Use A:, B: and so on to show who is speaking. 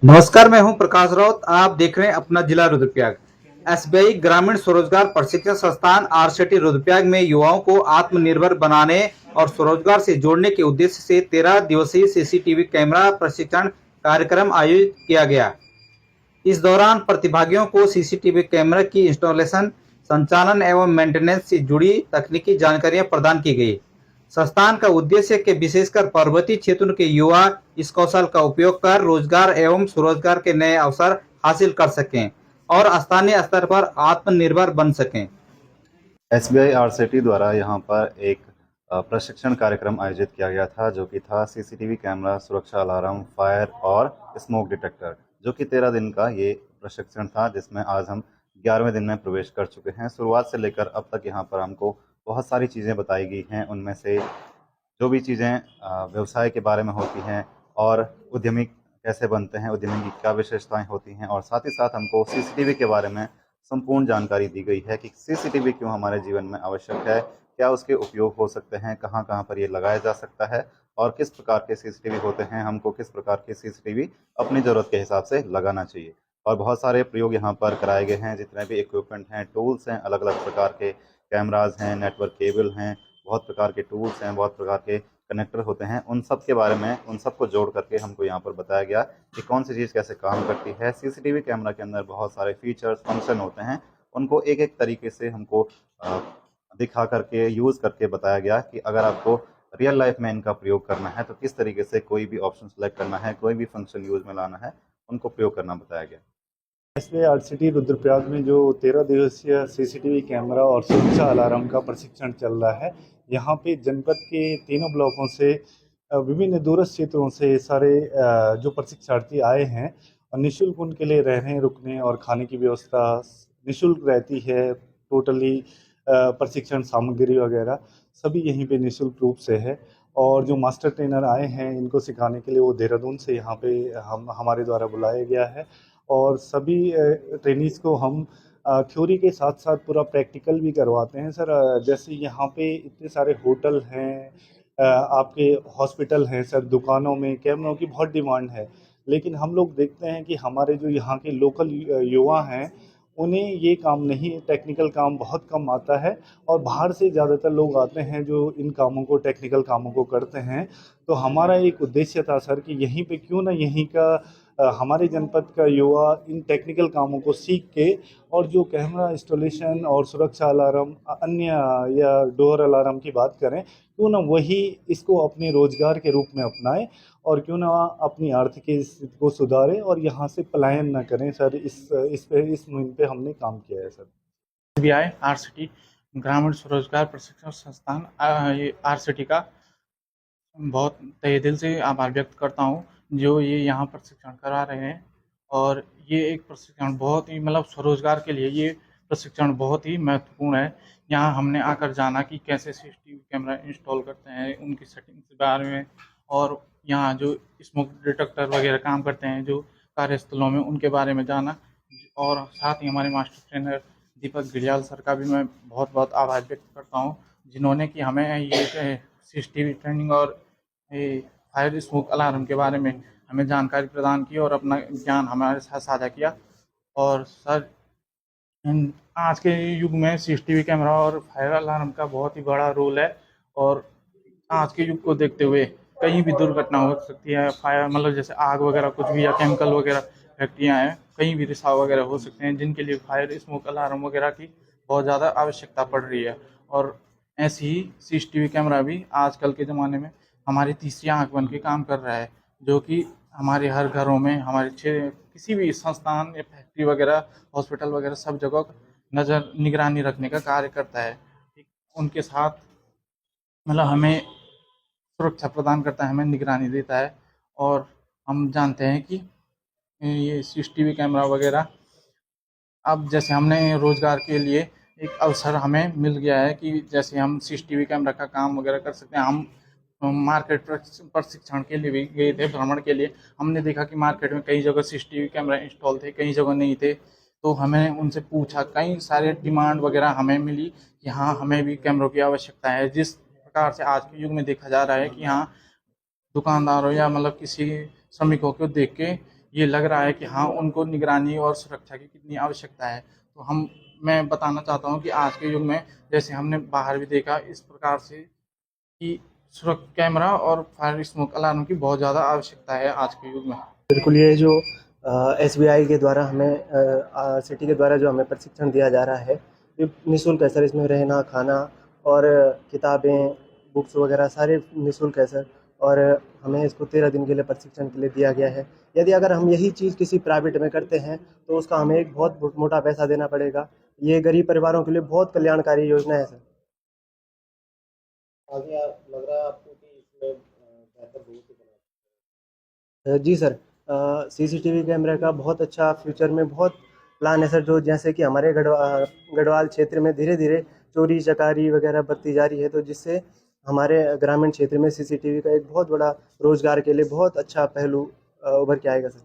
A: नमस्कार, मैं हूं प्रकाश राउत। आप देख रहे हैं अपना जिला रुद्रप्रयाग। एसबीआई ग्रामीण स्वरोजगार प्रशिक्षण संस्थान आरसेटी रुद्रप्रयाग में युवाओं को आत्मनिर्भर बनाने और स्वरोजगार से जोड़ने के उद्देश्य से 13 दिवसीय सीसीटीवी कैमरा प्रशिक्षण कार्यक्रम आयोजित किया गया। इस दौरान प्रतिभागियों को सीसीटीवी कैमरा की इंस्टॉलेशन, संचालन एवं मेंटेनेंस से जुड़ी तकनीकी जानकारियां प्रदान की गई। संस्थान का उद्देश्य है कि विशेषकर पर्वतीय क्षेत्र के युवा इस कौशल का उपयोग कर रोजगार एवं स्वरोजगार के नए अवसर हासिल कर सकें और स्थानीय स्तर पर आत्मनिर्भर बन सकें।
B: एसबीआई आरसेटी द्वारा यहाँ पर एक प्रशिक्षण कार्यक्रम आयोजित किया गया था, जो कि था सीसीटीवी कैमरा, सुरक्षा अलार्म, फायर और स्मोक डिटेक्टर, जो कि 13 दिन का ये प्रशिक्षण था, जिसमें आज हम 11वें दिन में प्रवेश कर चुके हैं। शुरुआत से लेकर अब तक यहाँ पर हमको बहुत सारी चीज़ें बताई गई हैं। उनमें से जो भी चीज़ें व्यवसाय के बारे में होती हैं और उद्यमी कैसे बनते हैं, उद्यमी की क्या विशेषताएं होती हैं, और साथ ही साथ हमको सीसीटीवी के बारे में संपूर्ण जानकारी दी गई है कि सीसीटीवी क्यों हमारे जीवन में आवश्यक है, क्या उसके उपयोग हो सकते हैं, कहाँ कहाँ पर ये लगाया जा सकता है और किस प्रकार के सीसीटीवी होते हैं, हमको किस प्रकार के सीसीटीवी अपनी ज़रूरत के हिसाब से लगाना चाहिए। और बहुत सारे प्रयोग यहाँ पर कराए गए हैं। जितने भी इक्विपमेंट हैं, टूल्स हैं, अलग अलग प्रकार के कैमराज हैं, नेटवर्क केबल हैं, बहुत प्रकार के टूल्स हैं, बहुत प्रकार के कनेक्टर होते हैं, उन सब के बारे में, उन सब को जोड़ करके हमको यहाँ पर बताया गया कि कौन सी चीज़ कैसे काम करती है। सीसीटीवी कैमरा के अंदर बहुत सारे फीचर्स, फंक्शन होते हैं, उनको एक एक तरीके से हमको दिखा करके, यूज़ करके बताया गया कि अगर आपको रियल लाइफ में इनका प्रयोग करना है तो किस तरीके से कोई भी ऑप्शन सेलेक्ट करना है, कोई भी फंक्शन यूज़ में लाना है, उनको प्रयोग करना बताया गया।
C: इसलिए आरसीटी रुद्रप्रयाग में जो 13 दिवसीय सीसीटीवी कैमरा और सुरक्षा अलार्म का प्रशिक्षण चल रहा है, यहाँ पे जनपद के तीनों ब्लॉकों से विभिन्न दूरस्थ क्षेत्रों से सारे जो प्रशिक्षणार्थी आए हैं और निःशुल्क उनके लिए रहने, रुकने और खाने की व्यवस्था निःशुल्क रहती है। टोटली प्रशिक्षण सामग्री वगैरह सभी यहीं पे निःशुल्क रूप से है। और जो मास्टर ट्रेनर आए हैं इनको सिखाने के लिए, वो देहरादून से यहाँ पे हमारे द्वारा बुलाया गया है। और सभी ट्रेनीज़ को हम थ्योरी के साथ साथ पूरा प्रैक्टिकल भी करवाते हैं सर। जैसे यहाँ पे इतने सारे होटल हैं, आपके हॉस्पिटल हैं सर, दुकानों में कैमरों की बहुत डिमांड है। लेकिन हम लोग देखते हैं कि हमारे जो यहाँ के लोकल युवा हैं, उन्हें ये काम नहीं, टेक्निकल काम बहुत कम आता है। और बाहर से ज़्यादातर लोग आते हैं जो इन कामों को, टेक्निकल कामों को करते हैं। तो हमारा एक उद्देश्य था सर कि यहीं पे क्यों ना यहीं का हमारे जनपद का युवा इन टेक्निकल कामों को सीख के, और जो कैमरा इंस्टॉलेशन और सुरक्षा अलार्म, अन्य या डोर अलार्म की बात करें, क्यों ना वही इसको अपने रोजगार के रूप में अपनाएं और क्यों ना अपनी आर्थिक स्थिति को सुधारें और यहाँ से पलायन ना करें सर। इस मुहिम पे हमने काम किया है सर।
D: एसबीआई आरसीटी ग्रामीण स्वरोजगार प्रशिक्षण संस्थान ये आरसीटी का बहुत तहे दिल से आभार व्यक्त करता हूँ, जो ये यहाँ प्रशिक्षण करा रहे हैं। और ये एक प्रशिक्षण बहुत ही मतलब स्वरोजगार के लिए ये प्रशिक्षण बहुत ही महत्वपूर्ण है। यहाँ हमने आकर जाना कि कैसे सीसीटीवी कैमरा इंस्टॉल करते हैं, उनकी सेटिंग्स के बारे में, और यहाँ जो स्मोक डिटेक्टर वगैरह काम करते हैं जो कार्यस्थलों में, उनके बारे में जाना। और साथ ही हमारे मास्टर ट्रेनर दीपक गिरियाल सर का भी मैं बहुत बहुत आभार व्यक्त करता हूँ, जिन्होंने कि हमें ये सीसीटीवी ट्रेनिंग और ये फायर स्मोक अलार्म के बारे में हमें जानकारी प्रदान की और अपना ज्ञान हमारे साथ साझा किया। और सर, आज के युग में सीसीटीवी कैमरा और फायर अलार्म का बहुत ही बड़ा रोल है। और आज के युग को देखते हुए कहीं भी दुर्घटना हो सकती है, फायर मतलब जैसे आग वगैरह कुछ भी, या केमिकल वगैरह फैक्ट्रियाँ हैं, कहीं भी रिसाव वगैरह हो सकते हैं, जिनके लिए फायर स्मोक अलार्म वगैरह की बहुत ज़्यादा आवश्यकता पड़ रही है। और ऐसे ही सीसीटीवी कैमरा भी आजकल के ज़माने में हमारी तीसरी आंख बन के काम कर रहा है, जो कि हमारे हर घरों में, हमारे किसी भी संस्थान या फैक्ट्री वगैरह, हॉस्पिटल वगैरह, सब जगह नज़र निगरानी रखने का कार्य करता है। उनके साथ मतलब हमें सुरक्षा प्रदान करता है, हमें निगरानी देता है। और हम जानते हैं कि ये सीसीटीवी कैमरा वगैरह अब जैसे हमने रोज़गार के लिए एक अवसर हमें मिल गया है कि जैसे हम सीसीटीवी कैमरा का काम वगैरह कर सकते हैं। हम मार्केट प्रशिक्षण के लिए भी गए थे, भ्रमण के लिए। हमने देखा कि मार्केट में कई जगह सीसीटीवी कैमरा इंस्टॉल थे, कई जगह नहीं थे। तो हमें उनसे पूछा, कई सारे डिमांड वगैरह हमें मिली कि हाँ, हमें भी कैमरों की आवश्यकता है। जिस प्रकार से आज के युग में देखा जा रहा है कि हाँ, दुकानदारों या मतलब किसी श्रमिकों को देख के ये लग रहा है कि हाँ, उनको निगरानी और सुरक्षा की कितनी आवश्यकता है। तो मैं बताना चाहता हूँ कि आज के युग में, जैसे हमने बाहर भी देखा इस प्रकार से, कि सुरक्षा कैमरा और फायर स्मोक अलार्म की बहुत ज़्यादा आवश्यकता है आज के युग में।
E: बिल्कुल, ये जो एसबीआई के द्वारा हमें सिटी के द्वारा जो हमें प्रशिक्षण दिया जा रहा है, ये निःशुल्क है सर। इसमें रहना, खाना और किताबें, बुक्स वगैरह सारे निःशुल्क है सर। और हमें इसको 13 दिन के लिए प्रशिक्षण के लिए दिया गया है। यदि अगर हम यही चीज़ किसी प्राइवेट में करते हैं तो उसका हमें एक बहुत मोटा पैसा देना पड़ेगा। ये गरीब परिवारों के लिए बहुत कल्याणकारी योजना है सर।
F: आगे आप लग रहा है आपको कि इसमें बेहतर भविष्य बना।
E: जी सर, सीसीटीवी कैमरे का बहुत अच्छा फ्यूचर में बहुत प्लान है सर। जो जैसे कि हमारे गढ़वाल क्षेत्र में धीरे धीरे चोरी चकारी वगैरह बढ़ती जा रही है, तो जिससे हमारे ग्रामीण क्षेत्र में सीसीटीवी का एक बहुत बड़ा रोजगार के लिए बहुत अच्छा पहलू उभर के आएगा सर।